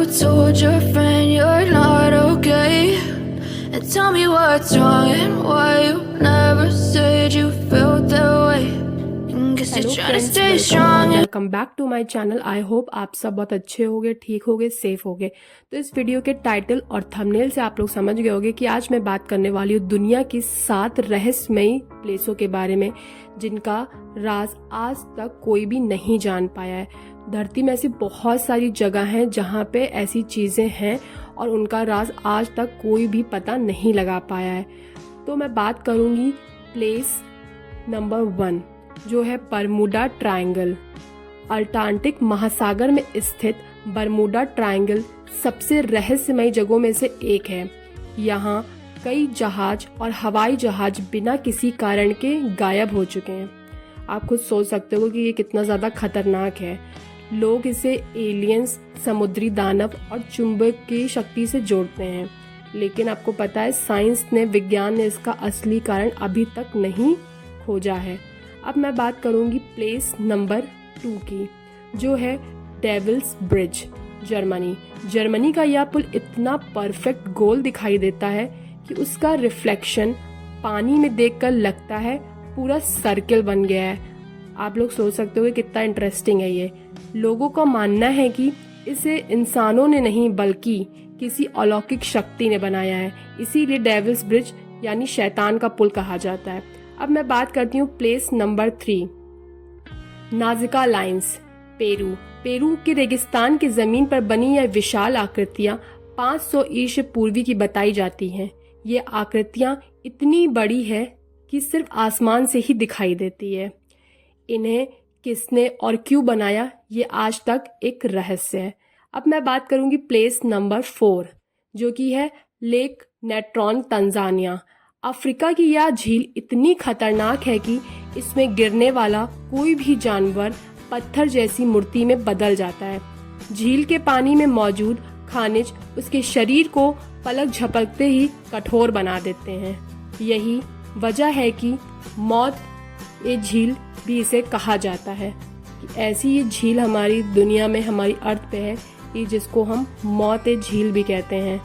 told your friend you're not okay? And tell me what's wrong and why you never said you felt that way. Guess you're trying to stay strong. Welcome back to my channel. I hope आप सब बहुत अच्छे होगे, ठीक होगे, safe होगे। तो इस वीडियो के टाइटल और थंबनेल से आप लोग समझ गए होंगे कि आज मैं बात करने वाली हूँ दुनिया की 7 रहस्यमयी प्लेसों के बारे में जिनका राज आज तक कोई भी नहीं जान पाया है। धरती में ऐसी बहुत सारी जगह हैं जहाँ पे ऐसी चीजें हैं और उनका राज आज तक कोई भी पता नहीं लगा पाया है। तो मैं बात करूंगी प्लेस नंबर 1 जो है बरमूडा ट्रायंगल। अटलांटिक महासागर में स्थित बरमूडा ट्रायंगल सबसे रहस्यमयी जगहों में से एक है। यहाँ कई जहाज और हवाई जहाज बिना किसी कारण के गायब हो चुके हैं। आप खुद सोच सकते हो कि ये कितना ज्यादा खतरनाक है। लोग इसे एलियंस, समुद्री दानव और चुंबक की शक्ति से जोड़ते हैं, लेकिन आपको पता है साइंस ने, विज्ञान ने इसका असली कारण अभी तक नहीं खोजा है। अब मैं बात करूंगी प्लेस नंबर 2 की जो है डेविल्स ब्रिज, जर्मनी का यह पुल इतना परफेक्ट गोल दिखाई देता है कि उसका रिफ्लेक्शन पानी में देखकर लगता है पूरा सर्किल बन गया है। आप लोग सोच सकते हो कि कितना इंटरेस्टिंग है ये। लोगों का मानना है कि इसे इंसानों ने नहीं बल्कि किसी अलौकिक शक्ति ने बनाया है, इसीलिए डेविल्स ब्रिज यानी शैतान का पुल कहा जाता है। अब मैं बात करती हूँ place number 3 Nazca lines, Peru के रेगिस्तान की जमीन पर बनी यह विशाल आकृतियां 500 ईसा पूर्वी की बताई जाती हैं। ये आकृतियां इतनी बड़ी है कि सिर्फ आसमान से ही दिखाई देती है। इन्हें किसने और क्यों बनाया ये आज तक एक रहस्य है। अब मैं बात करूंगी प्लेस नंबर 4 जो कि है लेक नेट्रॉन, तंजानिया। अफ्रीका की यह झील इतनी खतरनाक है कि इसमें गिरने वाला कोई भी जानवर पत्थर जैसी मूर्ति में बदल जाता है। झील के पानी में मौजूद खनिज उसके शरीर को पलक झपकते ही कठोर बना देते हैं। यही वजह है कि मौत ये झील भी इसे कहा जाता है कि ऐसी ये झील हमारी दुनिया में, हमारी अर्थ पे है कि जिसको हम मौत ए झील भी कहते हैं।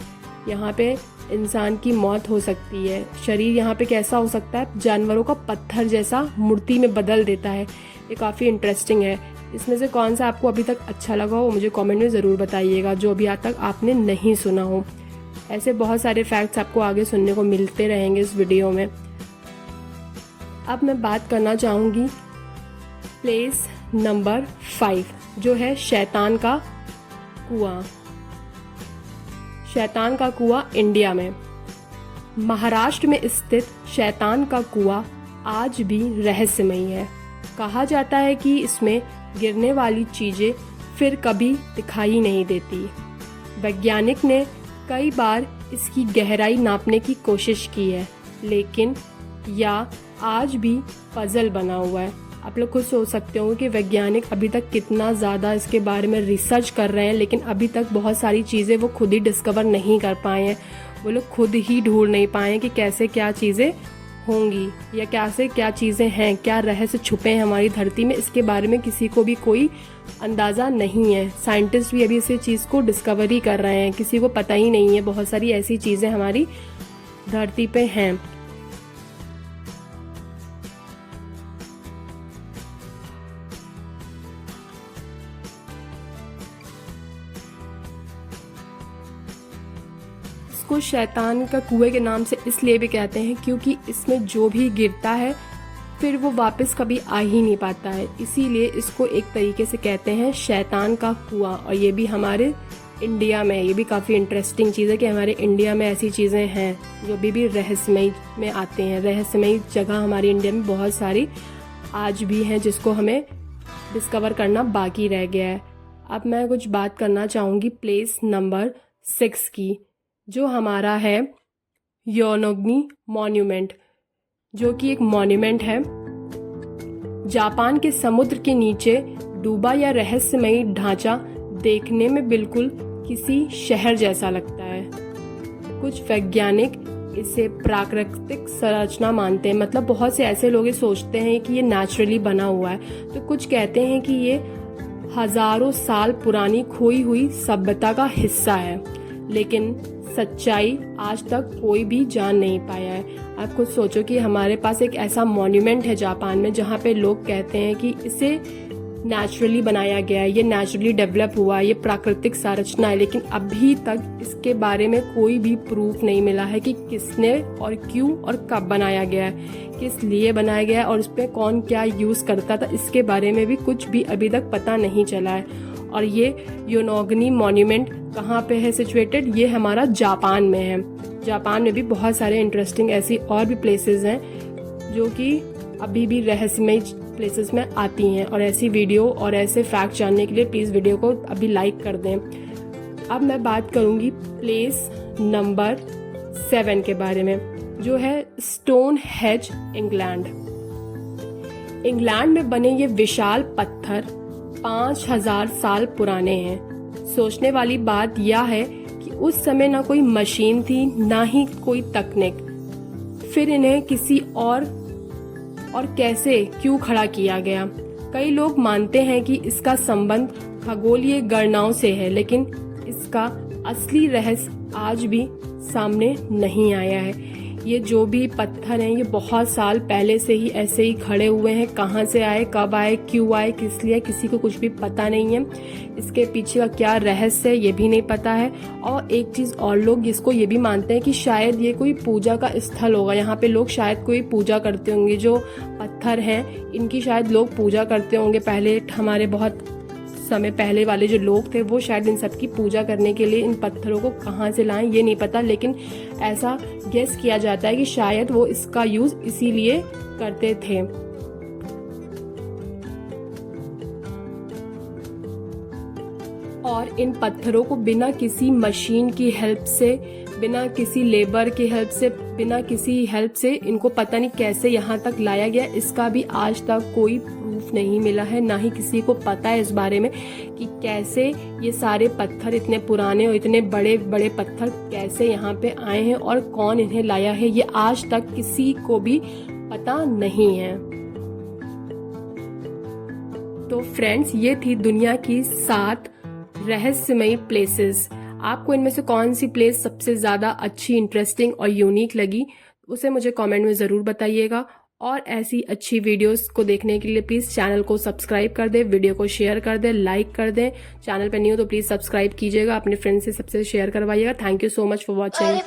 यहाँ पे इंसान की मौत हो सकती है। शरीर यहाँ पे कैसा हो सकता है, जानवरों का पत्थर जैसा मूर्ति में बदल देता है। ये काफ़ी इंटरेस्टिंग है। इसमें से कौन सा आपको अभी तक अच्छा लगा हो मुझे कमेंट में ज़रूर बताइएगा, जो अभी आज तक आपने नहीं सुना हो। ऐसे बहुत सारे फैक्ट्स आपको आगे सुनने को मिलते रहेंगे इस वीडियो में। अब मैं बात करना चाहूँगी प्लेस नंबर 5 जो है शैतान का कुआं। शैतान का कुआं इंडिया में महाराष्ट्र में स्थित शैतान का कुआं आज भी रहस्यमयी है। कहा जाता है कि इसमें गिरने वाली चीजें फिर कभी दिखाई नहीं देती। वैज्ञानिक ने कई बार इसकी गहराई नापने की कोशिश की है, लेकिन यह आज भी पजल बना हुआ है। आप लोग खुद सोच सकते हो कि वैज्ञानिक अभी तक कितना ज़्यादा इसके बारे में रिसर्च कर रहे हैं, लेकिन अभी तक बहुत सारी चीज़ें वो खुद ही डिस्कवर नहीं कर पाए हैं। वो लोग खुद ही ढूंढ नहीं पाए हैं कि कैसे क्या चीज़ें होंगी या कैसे क्या चीज़ें हैं, क्या रहस्य छुपे हैं हमारी धरती में। इसके बारे में किसी को भी कोई अंदाज़ा नहीं है। साइंटिस्ट भी अभी इस चीज़ को डिस्कवर ही कर रहे हैं, किसी को पता ही नहीं है। बहुत सारी ऐसी चीज़ें हमारी धरती पे हैं। इसको शैतान का कुएं के नाम से इसलिए भी कहते हैं क्योंकि इसमें जो भी गिरता है फिर वो वापस कभी आ ही नहीं पाता है, इसीलिए इसको एक तरीके से कहते हैं शैतान का कुआं। और ये भी हमारे इंडिया में, ये भी काफ़ी इंटरेस्टिंग चीज़ है कि हमारे इंडिया में ऐसी चीज़ें हैं जो भी रहस्यमयी में आते हैं। रहस्यमयी जगह हमारे इंडिया में बहुत सारी आज भी हैं जिसको हमें डिस्कवर करना बाकी रह गया है। अब मैं कुछ बात करना चाहूँगी प्लेस नंबर 6 की जो हमारा है योनोग्नी मॉन्यूमेंट, जो कि एक मॉन्यूमेंट है। जापान के समुद्र के नीचे डूबा यह रहस्यमयी ढांचा देखने में बिल्कुल किसी शहर जैसा लगता है। कुछ वैज्ञानिक इसे प्राकृतिक संरचना मानते हैं, मतलब बहुत से ऐसे लोग सोचते हैं कि ये नेचुरली बना हुआ है, तो कुछ कहते हैं कि ये हजारों साल पुरानी खोई हुई सभ्यता का हिस्सा है, लेकिन सच्चाई आज तक कोई भी जान नहीं पाया है। आप खुद सोचो कि हमारे पास एक ऐसा मॉन्यूमेंट है जापान में जहाँ पे लोग कहते हैं कि इसे नेचुरली बनाया गया है, ये नेचुरली डेवलप हुआ है, ये प्राकृतिक संरचना है, लेकिन अभी तक इसके बारे में कोई भी प्रूफ नहीं मिला है कि किसने और क्यों और कब बनाया गया है, किस लिए बनाया गया है और उस पर कौन क्या यूज़ करता था। इसके बारे में भी कुछ भी अभी तक पता नहीं चला है। और ये योनोगनी मॉन्यूमेंट कहाँ पे है सिचुएटेड? ये हमारा जापान में है। जापान में भी बहुत सारे इंटरेस्टिंग ऐसी और भी प्लेसेस हैं जो कि अभी भी रहस्यमय प्लेसेस में आती हैं। और ऐसी वीडियो और ऐसे फैक्ट जानने के लिए प्लीज़ वीडियो को अभी लाइक कर दें। अब मैं बात करूंगी प्लेस नंबर 7 के बारे में, जो है स्टोनहेंज, इंग्लैंड। इंग्लैंड में बने ये विशाल पत्थर 5000 साल पुराने हैं। सोचने वाली बात यह है कि उस समय ना कोई मशीन थी, ना ही कोई तकनीक, फिर इन्हें किसी और कैसे क्यों खड़ा किया गया। कई लोग मानते हैं कि इसका संबंध खगोलीय गणनाओं से है, लेकिन इसका असली रहस्य आज भी सामने नहीं आया है। ये जो भी पत्थर हैं, ये बहुत साल पहले से ही ऐसे ही खड़े हुए हैं। कहाँ से आए, कब आए, क्यों आए, किस लिए, किसी को कुछ भी पता नहीं है। इसके पीछे का क्या रहस्य है ये भी नहीं पता है। और एक चीज और, लोग इसको ये भी मानते हैं कि शायद ये कोई पूजा का स्थल होगा। यहाँ पे लोग शायद कोई पूजा करते होंगे। जो पत्थर हैं इनकी शायद लोग पूजा करते होंगे। पहले हमारे बहुत समय पहले वाले जो लोग थे वो शायद इन सब की पूजा करने के लिए इन पत्थरों को कहाँ से लाएं ये नहीं पता, लेकिन ऐसा गेस किया जाता है कि शायद वो इसका यूज इसीलिए करते थे। और इन पत्थरों को बिना किसी मशीन की हेल्प से, बिना किसी लेबर की हेल्प से, बिना किसी हेल्प से इनको पता नहीं कैसे यहाँ तक लाया गया, इसका भी आज तक कोई प्रूफ नहीं मिला है। ना ही किसी को पता है इस बारे में कि कैसे ये सारे पत्थर, इतने पुराने और इतने बड़े बड़े पत्थर कैसे यहाँ पे आए हैं और कौन इन्हें लाया है, ये आज तक किसी को भी पता नहीं है। तो फ्रेंड्स, ये थी दुनिया की 7 रहस्यमयी प्लेसेस। आपको इनमें से कौन सी प्लेस सबसे ज्यादा अच्छी, इंटरेस्टिंग और यूनिक लगी, उसे मुझे कमेंट में जरूर बताइएगा। और ऐसी अच्छी वीडियोस को देखने के लिए प्लीज चैनल को सब्सक्राइब कर दे, वीडियो को शेयर कर दे, लाइक कर दे। चैनल पर नहीं हो तो प्लीज सब्सक्राइब कीजिएगा, अपने फ्रेंड्स से सबसे शेयर करवाइएगा। Thank you so much for watching.